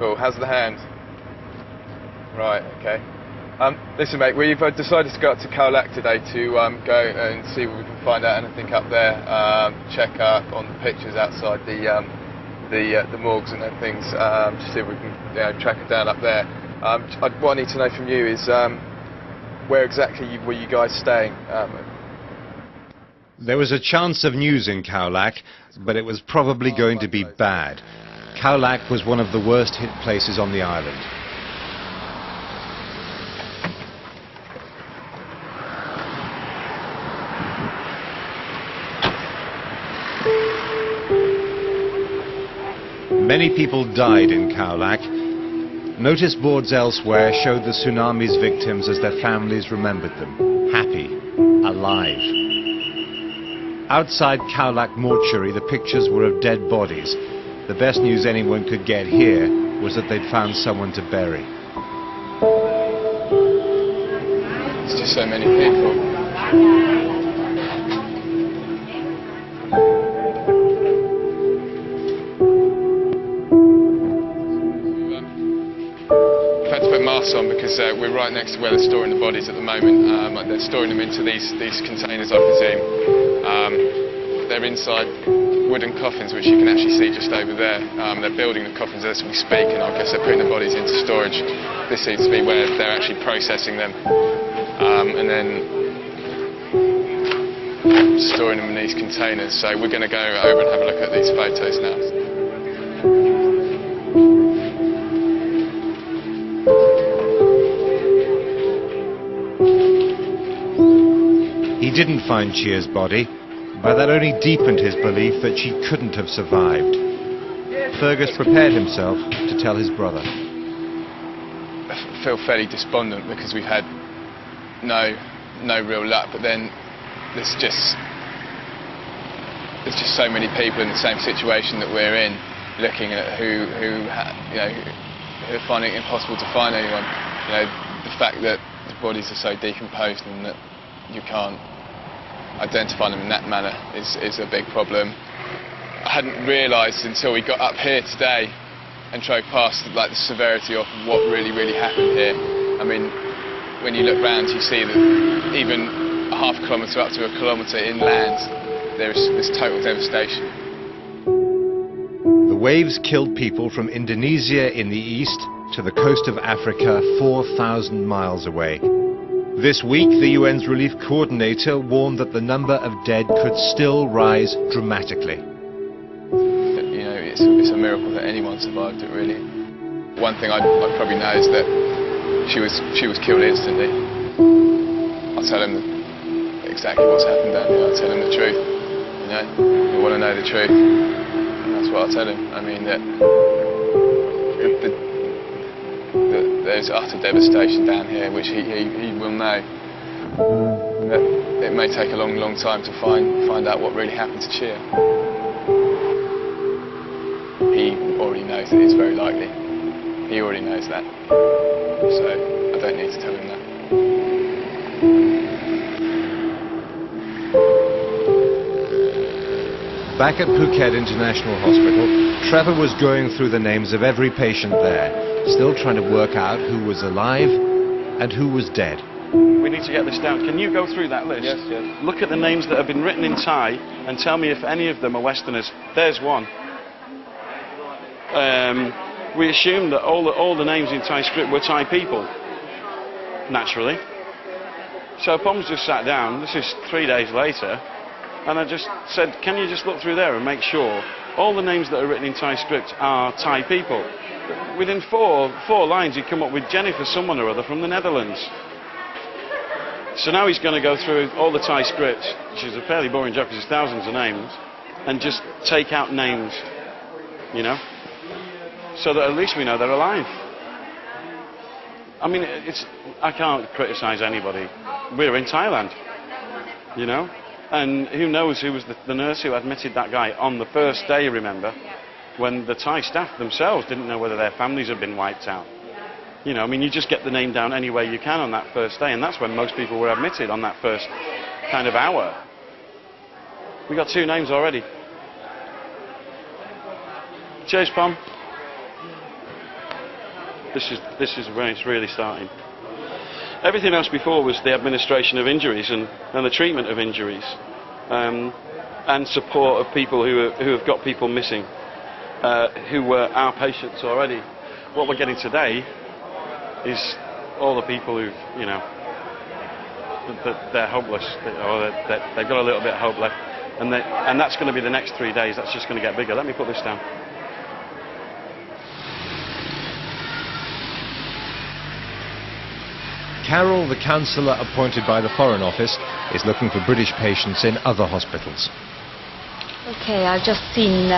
Cool. How's the hand? Right. Okay. Listen, mate. We've decided to go up to Khao Lak today to go and see if we can find out anything up there. Check up on the pictures outside the morgues and things. To see if we can track it down up there. What I need to know from you is where exactly were you guys staying? There was a chance of news in Khao Lak, but it was probably going to be bad. Khao Lak was one of the worst hit places on the island. Many people died in Khao Lak. Notice boards elsewhere showed the tsunami's victims as their families remembered them, happy, alive. Outside Khao Lak mortuary, the pictures were of dead bodies. The best news anyone could get here was that they'd found someone to bury. It's just so many people. On because we're right next to where they're storing the bodies at the moment. They're storing them into these containers, I presume. They're inside wooden coffins, which you can actually see just over there. They're building the coffins as we speak, and I guess they're putting the bodies into storage. This seems to be where they're actually processing them, and then storing them in these containers. So we're going to go over and have a look at these photos now. He didn't find Chia's body, but that only deepened his belief that she couldn't have survived. Fergus prepared himself to tell his brother. I feel fairly despondent because we've had no real luck, but then there's just so many people in the same situation that we're in, looking at who are finding it impossible to find anyone. The fact that the bodies are so decomposed and that you can't identify them in that manner is a big problem. I hadn't realised until we got up here today and drove past the severity of what really happened here. I mean, when you look round, you see that even a half a kilometre up to a kilometre inland, there is this total devastation. The waves killed people from Indonesia in the east to the coast of Africa 4,000 miles away. This week, the UN's relief coordinator warned that the number of dead could still rise dramatically. It's a miracle that anyone survived it, really. One thing I'd probably know is that she was killed instantly. I'll tell him exactly what's happened down here. I'll tell him the truth. You want to know the truth, and that's what I'll tell him. I mean that there's utter devastation down here, which he will know. That it may take a long time to find out what really happened to Chia. He already knows that it's very likely. He already knows that. So I don't need to tell him that. Back at Phuket International Hospital, Trevor was going through the names of every patient there, still trying to work out who was alive and who was dead. We need to get this down. Can you go through that list? Yes. Look at the names that have been written in Thai and tell me if any of them are Westerners. There's one. We assumed that all the names in Thai script were Thai people, naturally. So Pom's just sat down, this is 3 days later, and I just said, can you just look through there and make sure all the names that are written in Thai script are Thai people? Within four lines he'd come up with Jennifer someone or other from the Netherlands. So now he's going to go through all the Thai scripts, which is a fairly boring job because there's thousands of names, and just take out names, so that at least we know they're alive. I mean, I can't criticise anybody. We're in Thailand, and who knows who was the nurse who admitted that guy on the first day, remember, when the Thai staff themselves didn't know whether their families had been wiped out. I mean, you just get the name down any way you can on that first day, and that's when most people were admitted, on that first kind of hour. We got 2 names already. Cheers, Pom. This is where it's really starting. Everything else before was the administration of injuries and the treatment of injuries, and support of people who have got people missing, who were our patients already. What we're getting today is all the people who've, you know, they're hopeless, or they've got a little bit of hope left, and that's going to be the next 3 days. That's just going to get bigger. Let me put this down. Carol, the counsellor appointed by the Foreign Office, is looking for British patients in other hospitals. Okay, I've just seen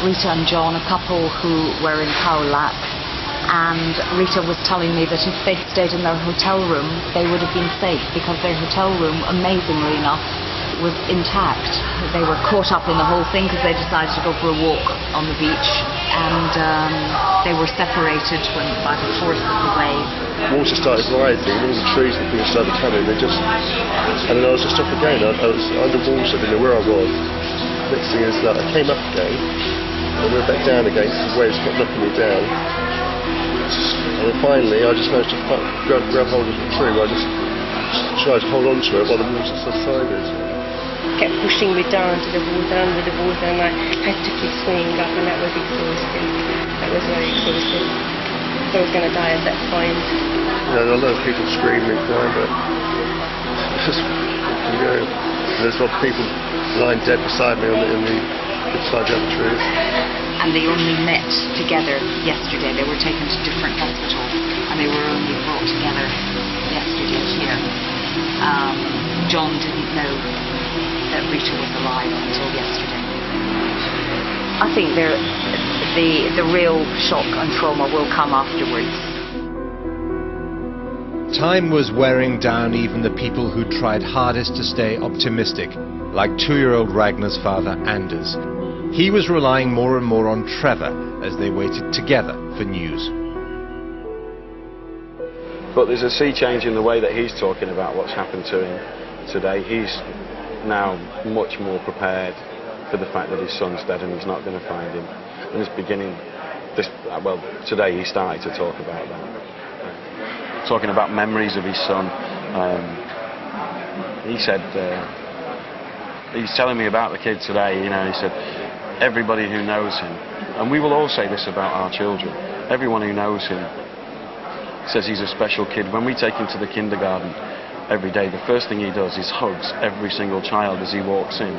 Rita and John, a couple who were in Khao Lak, and Rita was telling me that if they'd stayed in their hotel room, they would have been safe, because their hotel room, amazingly enough, was intact. They were caught up in the whole thing because they decided to go for a walk on the beach, and they were separated by the force of the wave. Water started rising, all the trees and things started coming, and then I was just off again. I was underwater, I didn't know where I was. Next thing is that I came up again, and went back down again, because the waves kept knocking me down. And then finally, I just managed to grab hold of the tree, where I just tried to hold on to it while the water subsided. Kept pushing me down to the water, under the water, and I had to keep swimming up, and that was exhausting. That was very exhausting. I was going to die at that point. You know, a lot of people screaming and crying, but just, you know, there's a lot of people lying dead beside me beside the other trees. And they only met together yesterday. They were taken to different hospitals, and they were only brought together yesterday here. John didn't know that Rita was alive until yesterday. I think the real shock and trauma will come afterwards. Time was wearing down even the people who tried hardest to stay optimistic, like 2-year-old Ragnar's father, Anders. He was relying more and more on Trevor as they waited together for news. But there's a sea change in the way that he's talking about what's happened to him today. He's now much more prepared for the fact that his son's dead and he's not going to find him. And it's beginning, today he started to talk about that. Talking about memories of his son. He said, he's telling me about the kid today, you know, he said, everybody who knows him, and we will all say this about our children, everyone who knows him says he's a special kid. When we take him to the kindergarten every day, the first thing he does is hugs every single child as he walks in.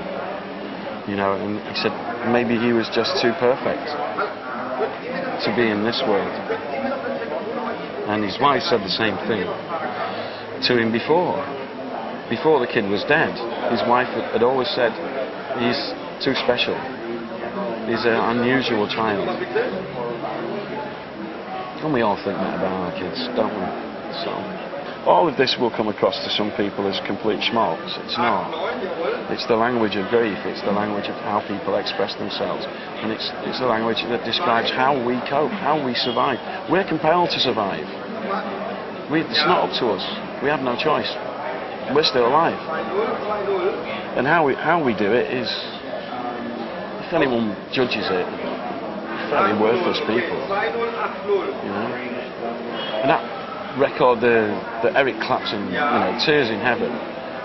You know, and he said maybe he was just too perfect to be in this world. And his wife said the same thing to him before the kid was dead. His wife had always said, he's too special. He's an unusual child. And we all think that about our kids, don't we? So, all of this will come across to some people as complete schmaltz. It's not. It's the language of grief. It's the language of how people express themselves. And it's the language that describes how we cope, how we survive. We're compelled to survive. It's not up to us. We have no choice. We're still alive. And how we do it is, if anyone judges it, fairly worthless people. You know? And that record, the Eric Clapton, you know, Tears in Heaven,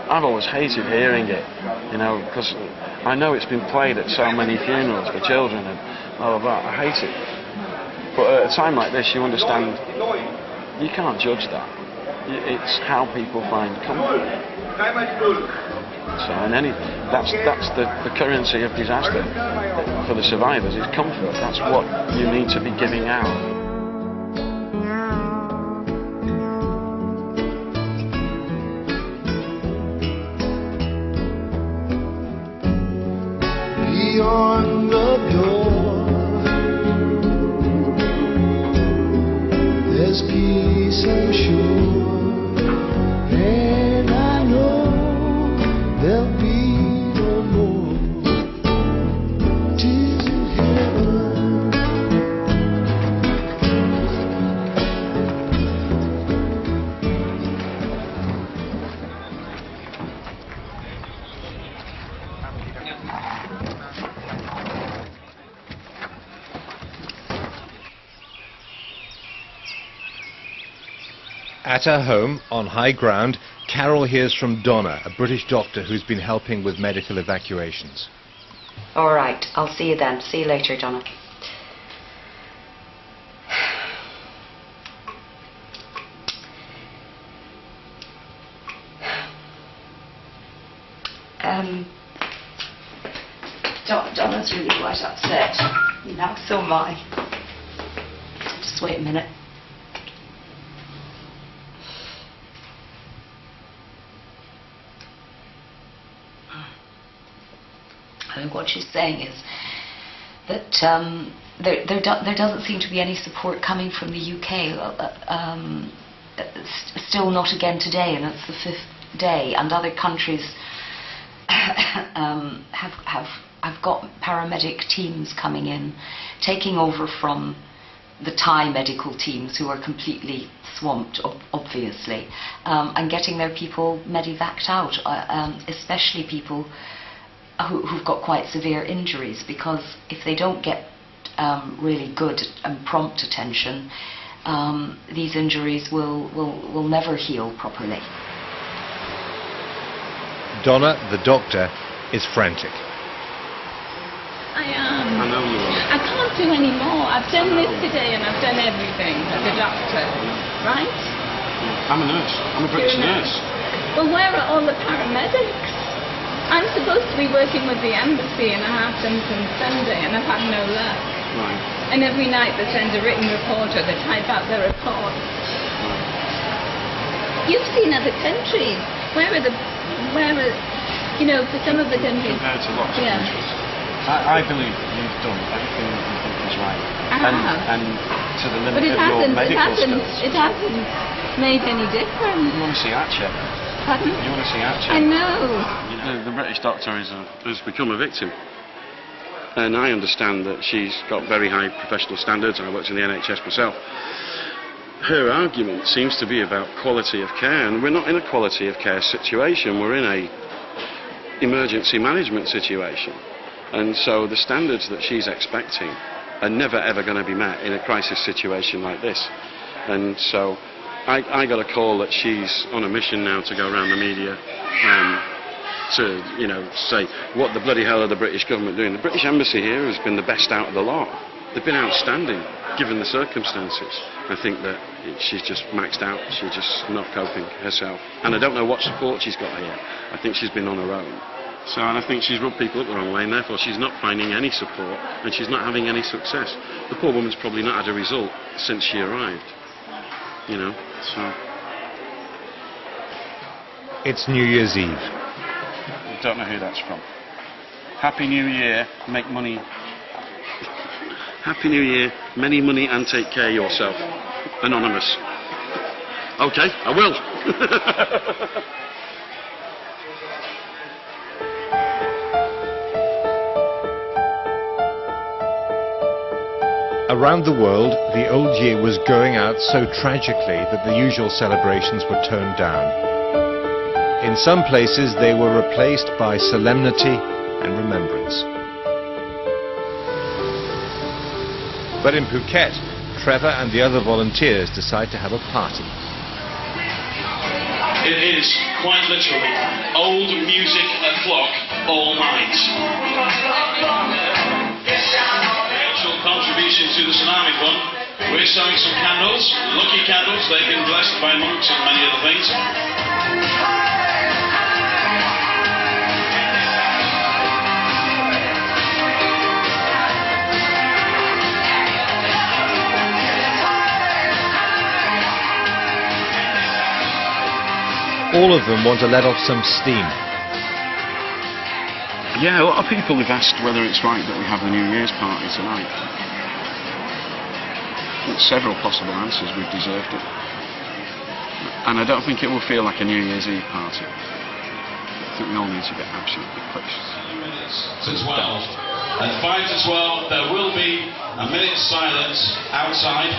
I've always hated hearing it, you know, because I know it's been played at so many funerals for children and blah blah blah. I hate it. But at a time like this, you understand you can't judge that. It's how people find comfort. So, and that's the currency of disaster for the survivors is comfort. That's what you need to be giving out. Beyond the door, there's peace I'm sure, and I know there'll be no more tears in heaven. At her home, on high ground, Carol hears from Donna, a British doctor who's been helping with medical evacuations. All right, I'll see you then. See you later, Donna. Donna's really quite upset. Now, so am I. Just wait a minute. I think what she's saying is that there doesn't seem to be any support coming from the UK. Still not again today, and it's the 5th day, and other countries have got paramedic teams coming in, taking over from the Thai medical teams who are completely swamped, obviously, and getting their people medevaced out, especially people who've got quite severe injuries, because if they don't get really good and prompt attention, these injuries will never heal properly. Donna, the doctor, is frantic. I am. I know you are. I can't do any more. I've done this today and I've done everything as a doctor, right? I'm a nurse. I'm a British nurse. Well, where are all the paramedics? I'm supposed to be working with the embassy and I have done since Sunday and I've had no luck. Right. And every night they send a written report or they type out their report. You've seen other countries. Where are, you know, for some of the countries. Compared to lots of countries. I believe you've done everything that you think is right. And to the limit of your medical skills. It hasn't made any difference. You want to see Archer? Pardon? You want to see Archer? I know. You know, the British doctor has become a victim. And I understand that she's got very high professional standards. I worked in the NHS myself. Her argument seems to be about quality of care, and we're not in a quality of care situation. We're in a emergency management situation. And so the standards that she's expecting are never ever going to be met in a crisis situation like this. And so I got a call that she's on a mission now to go around the media to, you know, say what the bloody hell are the British government doing. The British embassy here has been the best out of the lot. They've been outstanding given the circumstances. I think that she's just maxed out. She's just not coping herself. And I don't know what support she's got here. I think she's been on her own. So, and I think she's rubbed people up the wrong way, and therefore she's not finding any support, and she's not having any success. The poor woman's probably not had a result since she arrived, you know, so. It's New Year's Eve. I don't know who that's from. Happy New Year, make money. Happy New Year, many money and take care of yourself. Anonymous. Okay, I will. Around the world, the old year was going out so tragically that the usual celebrations were toned down. In some places, they were replaced by solemnity and remembrance. But in Phuket, Trevor and the other volunteers decide to have a party. It is, quite literally, old music o'clock all night. Contribution to the Tsunami Fund. We're sewing some candles, lucky candles. They've been blessed by monks and many other things. All of them want to let off some steam. Yeah, a lot of people have asked whether it's right that we have the New Year's party tonight. There's several possible answers. We've deserved it. And I don't think it will feel like a New Year's Eve party. I think we all need to get absolutely pushed. To 12. At 5 to 12, there will be a minute's silence outside.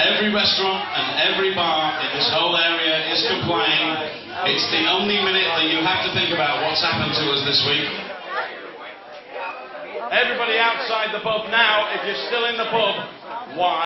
Every restaurant and every bar in this whole area is complying. It's the only minute that you have to think about what's happened to us this week. Everybody outside the pub now, if you're still in the pub, why?